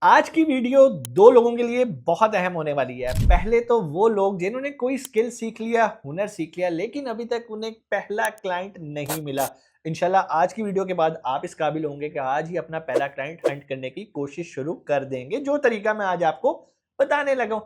आज की वीडियो दो लोगों के लिए बहुत अहम होने वाली है। पहले तो वो लोग जिन्होंने कोई स्किल सीख लिया, हुनर सीख लिया, लेकिन अभी तक उन्हें पहला क्लाइंट नहीं मिला। इंशाल्लाह आज की वीडियो के बाद आप इस काबिल होंगे कि आज ही अपना पहला क्लाइंट हंट करने की कोशिश शुरू कर देंगे, जो तरीका मैं आज आपको बताने लगा हूं।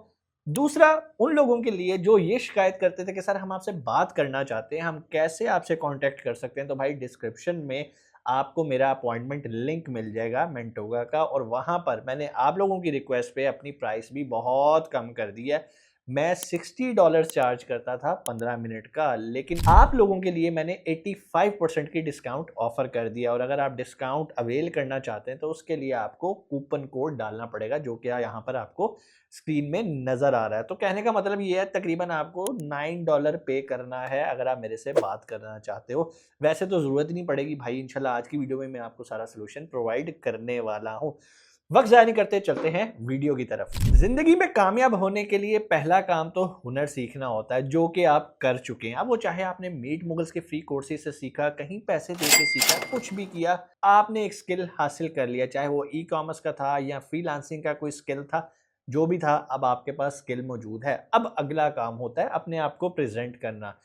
दूसरा, उन लोगों के लिए जो ये शिकायत करते थे कि सर हम आपसे बात करना चाहते हैं, हम कैसे आपसे कांटेक्ट कर सकते हैं, तो भाई डिस्क्रिप्शन में आपको मेरा अपॉइंटमेंट लिंक मिल जाएगा मेंटोगा का, और वहाँ पर मैंने आप लोगों की रिक्वेस्ट पे अपनी प्राइस भी बहुत कम कर दी है। मैं $60 चार्ज करता था 15 मिनट का, लेकिन आप लोगों के लिए मैंने 85% की डिस्काउंट ऑफर कर दिया। और अगर आप डिस्काउंट अवेल करना चाहते हैं तो उसके लिए आपको कूपन कोड डालना पड़ेगा, जो कि यहाँ पर आपको स्क्रीन में नज़र आ रहा है। तो कहने का मतलब ये है, तकरीबन आपको $9 पे करना है अगर आप मेरे से बात करना चाहते हो। वैसे तो ज़रूरत ही नहीं पड़ेगी भाई, इंशाल्लाह आज की वीडियो में मैं आपको सारा सॉल्यूशन प्रोवाइड करने वाला हूँ। वक़्त ज़ाया नहीं करते, चलते हैं वीडियो की तरफ। ज़िंदगी में कामयाब होने के लिए पहला काम तो हुनर सीखना होता है, जो कि आप कर चुके हैं। अब वो चाहे आपने मीट मुगल्स के फ्री कोर्सेज़ से सीखा, कहीं पैसे दे के सीखा, कुछ भी किया, आपने एक स्किल हासिल कर लिया, चाहे वो ई-कॉमर्स का था या फ्रीलांसिंग का कोई स्किल था, जो भी था, अब आपके पास स्किल मौजूद है। अब अगला काम होता है अपने आप को प्रेज़ेंट करना।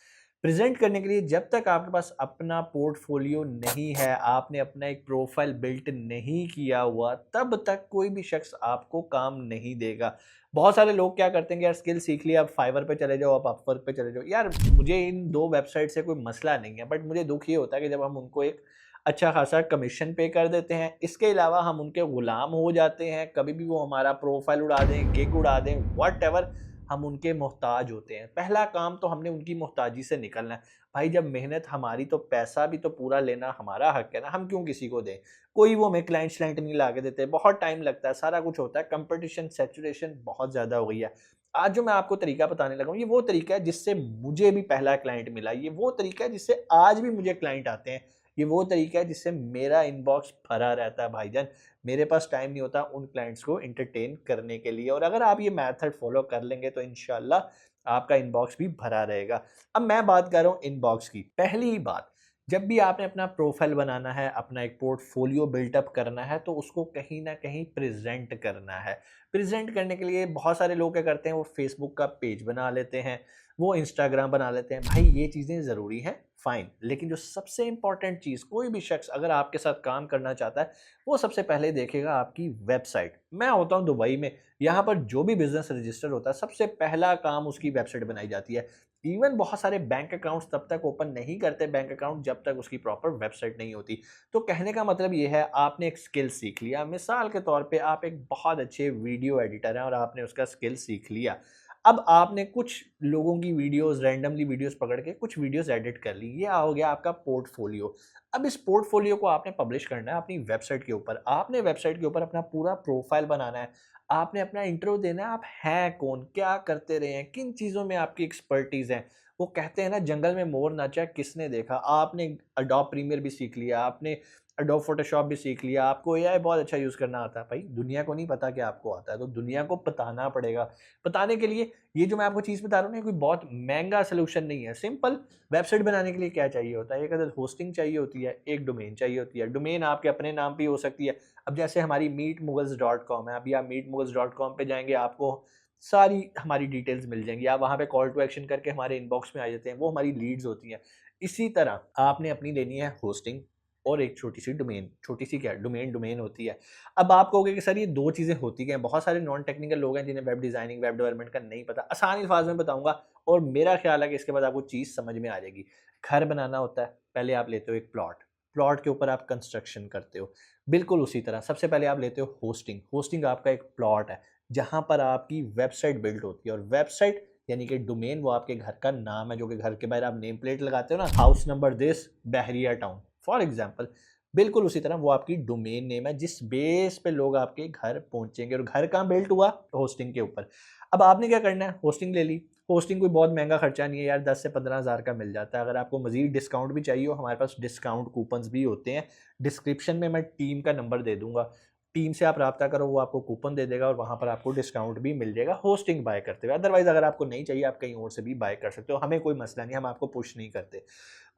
प्रेज़ेंट करने के लिए जब तक आपके पास अपना पोर्टफ़ोलियो नहीं है, आपने अपना एक प्रोफ़ाइल बिल्ट नहीं किया हुआ, तब तक कोई भी शख़्स आपको काम नहीं देगा। बहुत सारे लोग क्या करते हैं कि यार स्किल सीख लिया, अब फाइवर पे चले जाओ, आप अपवर्क पे चले जाओ। यार मुझे इन 2 वेबसाइट से कोई मसला नहीं है, बट मुझे दुःख ये होता है कि जब हम उनको एक अच्छा खासा कमीशन पे कर देते हैं, इसके अलावा हम उनके गुलाम हो जाते हैं, कभी भी वो हमारा प्रोफ़ाइल उड़ा दें, गिग उड़ा दें, व्हाटएवर, हम उनके मोहताज होते हैं। पहला काम तो हमने उनकी मोहताजी से निकलना है। भाई जब मेहनत हमारी, तो पैसा भी तो पूरा लेना हमारा हक है ना, हम क्यों किसी को दें? कोई वो हमें क्लाइंट-श्लाइंट नहीं ला के देते, बहुत टाइम लगता है, सारा कुछ होता है, कॉम्पिटिशन, सैचुरेशन बहुत ज़्यादा हो गई है। आज जो मैं आपको तरीका बताने लगा हूँ, ये वो तरीका है जिससे मुझे भी पहला क्लाइंट मिला, ये वो तरीका है जिससे आज भी मुझे क्लाइंट आते हैं, ये वो तरीका है जिससे मेरा इनबॉक्स भरा रहता है भाईजान। मेरे पास टाइम नहीं होता उन क्लाइंट्स को एंटरटेन करने के लिए, और अगर आप ये मेथड फॉलो कर लेंगे तो इंशाल्लाह आपका इनबॉक्स भी भरा रहेगा। अब मैं बात कर रहा हूँ इनबॉक्स की। पहली ही बात, जब भी आपने अपना प्रोफाइल बनाना है, अपना एक पोर्टफोलियो बिल्टअप करना है, तो उसको कहीं न कहीं प्रेज़ेंट करना है। प्रेज़ेंट करने के लिए बहुत सारे लोग क्या करते हैं, वो फेसबुक का पेज बना लेते हैं, वो इंस्टाग्राम बना लेते हैं। भाई ये चीज़ें ज़रूरी हैं, फ़ाइन, लेकिन जो सबसे इम्पोर्टेंट चीज़, कोई भी शख्स अगर आपके साथ काम करना चाहता है, वो सबसे पहले देखेगा आपकी वेबसाइट। मैं होता हूँ दुबई में, यहाँ पर जो भी बिज़नेस रजिस्टर होता है, सबसे पहला काम उसकी वेबसाइट बनाई जाती है। इवन बहुत सारे बैंक अकाउंट्स तब तक ओपन नहीं करते बैंक अकाउंट, जब तक उसकी प्रॉपर वेबसाइट नहीं होती। तो कहने का मतलब ये है, आपने एक स्किल सीख लिया, मिसाल के तौर पे आप एक बहुत अच्छे वीडियो एडिटर हैं और आपने उसका स्किल सीख लिया। अब आपने कुछ लोगों की वीडियोज़, रैंडमली वीडियोज़ पकड़ के कुछ वीडियोज़ एडिट कर ली, ये हो गया आपका पोर्टफोलियो। अब इस पोर्टफोलियो को आपने पब्लिश करना है अपनी वेबसाइट के ऊपर। आपने वेबसाइट के ऊपर अपना पूरा प्रोफाइल बनाना है। आपने अपना इंट्रो देना है, आप हैं कौन? क्या करते रहे हैं? किन चीज़ों में आपकी एक्सपर्टीज़ है? वो कहते हैं ना, जंगल में मोर नाचा किसने देखा? आपने एडोब प्रीमियर भी सीख लिया, आपने एडोब फोटोशॉप भी सीख लिया, आपको एआई बहुत अच्छा यूज़ करना आता है। भाई दुनिया को नहीं पता कि आपको आता है, तो दुनिया को बताना पड़ेगा। बताने के लिए ये जो मैं आपको चीज़ बता रहा हूँ ना, ये कोई बहुत महँगा सॉल्यूशन नहीं है। सिंपल वेबसाइट बनाने के लिए क्या चाहिए होता है, एक अदद होस्टिंग चाहिए होती है, एक डोमेन चाहिए होती है। डोमेन आपके अपने नाम पे हो सकती है। अब जैसे हमारी meetmughals.com है, अभी आप meetmughals.com पे जाएँगे, आपको सारी हमारी डिटेल्स मिल जाएँगी। आप वहाँ पे कॉल टू एक्शन करके हमारे इनबॉक्स में आ जाते हैं, वो हमारी लीड्स होती हैं। इसी तरह आपने अपनी लेनी है होस्टिंग और एक छोटी-सी डोमेन, छोटी-सी क्या डोमेन डोमेन होती है। अब आप कहोगे कि सर ये 2 चीज़ें होती क्या हैं? बहुत सारे नॉन टेक्निकल लोग हैं जिन्हें वेब डिज़ाइनिंग, वेब डेवलपमेंट का नहीं पता। आसान अल्फाज़ में बताऊँगा और मेरा ख़्याल है कि इसके बाद आपको चीज़ समझ में आ जाएगी। घर बनाना होता है, पहले आप लेते हो एक प्लॉट, प्लॉट के ऊपर आप कंस्ट्रक्शन करते हो। बिल्कुल उसी तरह सबसे पहले आप लेते हो होस्टिंग, होस्टिंग आपका एक प्लॉट है, जहाँ पर आपकी वेबसाइट बिल्ड होती है, और वेबसाइट यानी कि डोमेन वो आपके घर का नाम है, जो कि घर के बाहर आप नेम प्लेट लगाते हो ना, house number this Bahria town for example. बिल्कुल उसी तरह वो आपकी डोमेन नेम है, जिस बेस पे लोग आपके घर पहुँचेंगे, और घर कहाँ बिल्ट हुआ? होस्टिंग के ऊपर। अब आपने क्या करना है, होस्टिंग ले ली। होस्टिंग कोई बहुत महँगा खर्चा नहीं है यार, 10 से 15,000 का मिल जाता है। अगर आपको मज़ीद डिस्काउंट भी चाहिए हो, हमारे पास डिस्काउंट कूपन्स भी होते हैं। डिस्क्रिप्शन में मैं टीम का नंबर दे दूँगा। टीम से आप राब्ता करो, वो आपको कूपन दे देगा और वहाँ पर आपको डिस्काउंट भी मिल जाएगा होस्टिंग बाय करते हुए। अदरवाइज़ अगर आपको नहीं चाहिए, आप कहीं और से भी बाय कर सकते हो, हमें कोई मसला नहीं है, हम आपको पुश नहीं करते।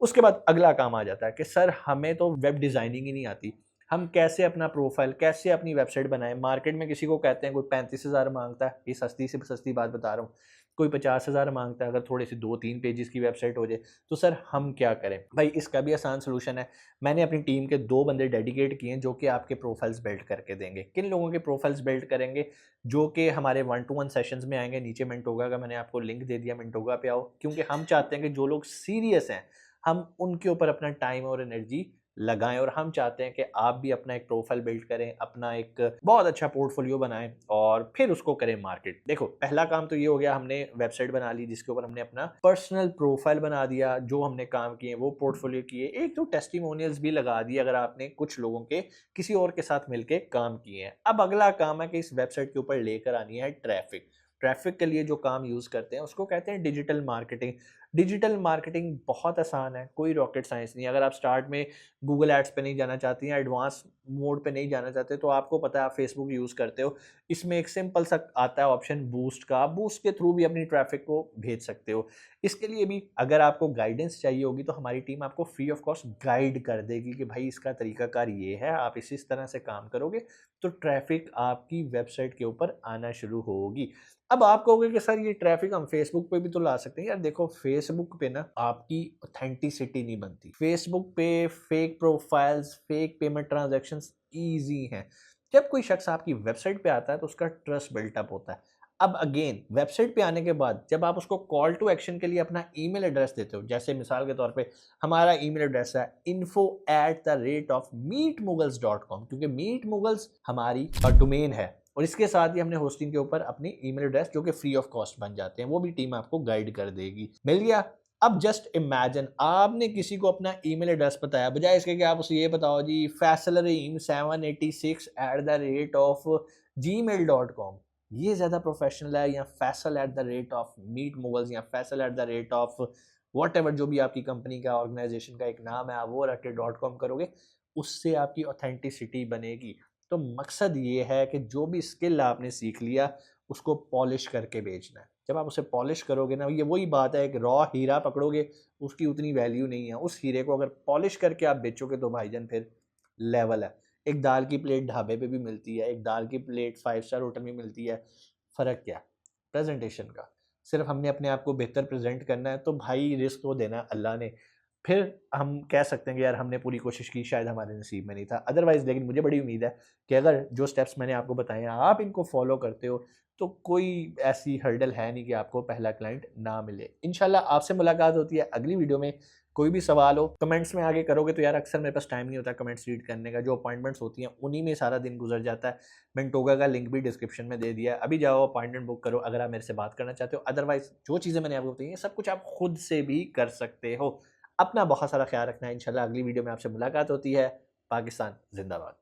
उसके बाद अगला काम आ जाता है कि सर हमें तो वेब डिज़ाइनिंग ही नहीं आती। हम कैसे अपना प्रोफाइल, कैसे अपनी वेबसाइट बनाएं। मार्केट में किसी को कहते हैं कोई 35,000 मांगता है, ये सस्ती से सस्ती बात बता रहा हूँ, कोई 50,000 मांगता है अगर थोड़े से 2-3 पेजेस की वेबसाइट हो जाए। तो सर हम क्या करें भाई? इसका भी आसान सोल्यूशन है। मैंने अपनी टीम के 2 बंदे डेडिकेट किए हैं जो कि आपके प्रोफाइल्स बिल्ड करके देंगे। किन लोगों के प्रोफाइल्स बिल्ड करेंगे? जो कि हमारे 1 टू 1 सेशंस में आएंगे। नीचे मिंटोगा का मैंने आपको लिंक दे दिया, मिंटोगा पे आओ, क्योंकि हम चाहते हैं कि जो लोग सीरियस हैं हम उनके ऊपर अपना टाइम और एनर्जी लगाएं, और हम चाहते हैं कि आप भी अपना एक प्रोफाइल बिल्ड करें, अपना एक बहुत अच्छा पोर्टफोलियो बनाएं और फिर उसको करें मार्केट। देखो, पहला काम तो ये हो गया, हमने वेबसाइट बना ली जिसके ऊपर हमने अपना पर्सनल प्रोफाइल बना दिया, जो हमने काम किए वो पोर्टफोलियो किए, एक तो टेस्टिमोनियल्स भी लगा दिए अगर आपने कुछ लोगों के किसी और के साथ मिलकर काम किए हैं। अब अगला काम है कि इस वेबसाइट के ऊपर लेकर आनी है ट्रैफिक। ट्रैफिक के लिए जो काम यूज करते हैं उसको कहते हैं डिजिटल मार्केटिंग। डिजिटल मार्केटिंग बहुत आसान है, कोई रॉकेट साइंस नहीं। अगर आप स्टार्ट में गूगल एड्स पे नहीं जाना चाहती हैं, एडवांस मोड पे नहीं जाना चाहते, तो आपको पता है आप फेसबुक यूज़ करते हो, इसमें एक सिंपल सा आता है ऑप्शन बूस्ट का, आप बूस्ट के थ्रू भी अपनी ट्रैफिक को भेज सकते हो। इसके लिए भी अगर आपको गाइडेंस चाहिए होगी तो हमारी टीम आपको फ्री ऑफ कॉस्ट गाइड कर देगी कि भाई इसका तरीकाकार ये है, आप इस तरह से काम करोगे तो ट्रैफिक आपकी वेबसाइट के ऊपर आना शुरू होगी। अब आप कहोगे कि सर ये ट्रैफिक हम फेसबुक पे भी तो ला सकते हैं। यार देखो, फेसबुक पे ना आपकी ऑथेंटिसिटी नहीं बनती। फेसबुक पे fake profiles, fake payment transactions easy हैं। जब कोई शख्स आपकी वेबसाइट पे आता है तो उसका ट्रस्ट बिल्टअप होता है। अब अगेन वेबसाइट पे आने के बाद जब आप उसको कॉल टू एक्शन के लिए अपना ईमेल एड्रेस देते हो, जैसे मिसाल के तौर पे हमारा ईमेल एड्रेस है info@meetmughals.com, क्योंकि मीट मुगल्स हमारी डोमेन है, और इसके साथ ही हमने होस्टिंग के ऊपर अपनी ईमेल एड्रेस जो कि फ्री ऑफ कॉस्ट बन जाते हैं, वो भी टीम आपको गाइड कर देगी। मिल गया? अब जस्ट इमेजिन आपने किसी को अपना ईमेल एड्रेस बताया, बजाय इसके कि आप उसे ये बताओ जी faisalreem786@gmail.com, ये ज़्यादा प्रोफेशनल है, या faisal@meetmughals या faisal@ वॉट एवर जो भी आपकी कंपनी का ऑर्गेनाइजेशन का एक नाम है, आप वो रख के .com करोगे, उससे आपकी ऑथेंटिसिटी बनेगी। तो मकसद ये है कि जो भी स्किल आपने सीख लिया उसको पॉलिश करके बेचना है। जब आप उसे पॉलिश करोगे ना, ये वही बात है, एक रॉ हीरा पकड़ोगे उसकी उतनी वैल्यू नहीं है, उस हीरे को अगर पॉलिश करके आप बेचोगे तो भाईजान फिर लेवल है। एक दाल की प्लेट ढाबे पे भी मिलती है, एक दाल की प्लेट 5 स्टार होटल में मिलती है। फ़र्क क्या? प्रेजेंटेशन का। सिर्फ हमने अपने आप को बेहतर प्रेजेंट करना है, तो भाई रिस्क तो देना अल्लाह ने। फिर हम कह सकते हैं कि यार हमने पूरी कोशिश की, शायद हमारे नसीब में नहीं था। अदरवाइज़ लेकिन मुझे बड़ी उम्मीद है कि अगर जो स्टेप्स मैंने आपको बताए हैं आप इनको फॉलो करते हो तो कोई ऐसी हर्डल है नहीं कि आपको पहला क्लाइंट ना मिले। इंशाल्लाह आपसे मुलाकात होती है अगली वीडियो में। कोई भी सवाल हो कमेंट्स में आगे करोगे तो यार अक्सर मेरे पास टाइम नहीं होता कमेंट्स रीड करने का, जो अपॉइंटमेंट्स होती हैं उन्हीं में सारा दिन गुजर जाता है। मेंटोगा का लिंक भी डिस्क्रिप्शन में दे दिया है, अभी जाओ अपॉइंटमेंट बुक करो अगर आप मेरे से बात करना चाहते हो। अदरवाइज़ जो चीज़ें मैंने आपको बताई हैं सब कुछ आप खुद से भी कर सकते हो। अपना बहुत सारा ख्याल रखना है। इंशाल्लाह अगली वीडियो में आपसे मुलाकात होती है। पाकिस्तान जिंदाबाद।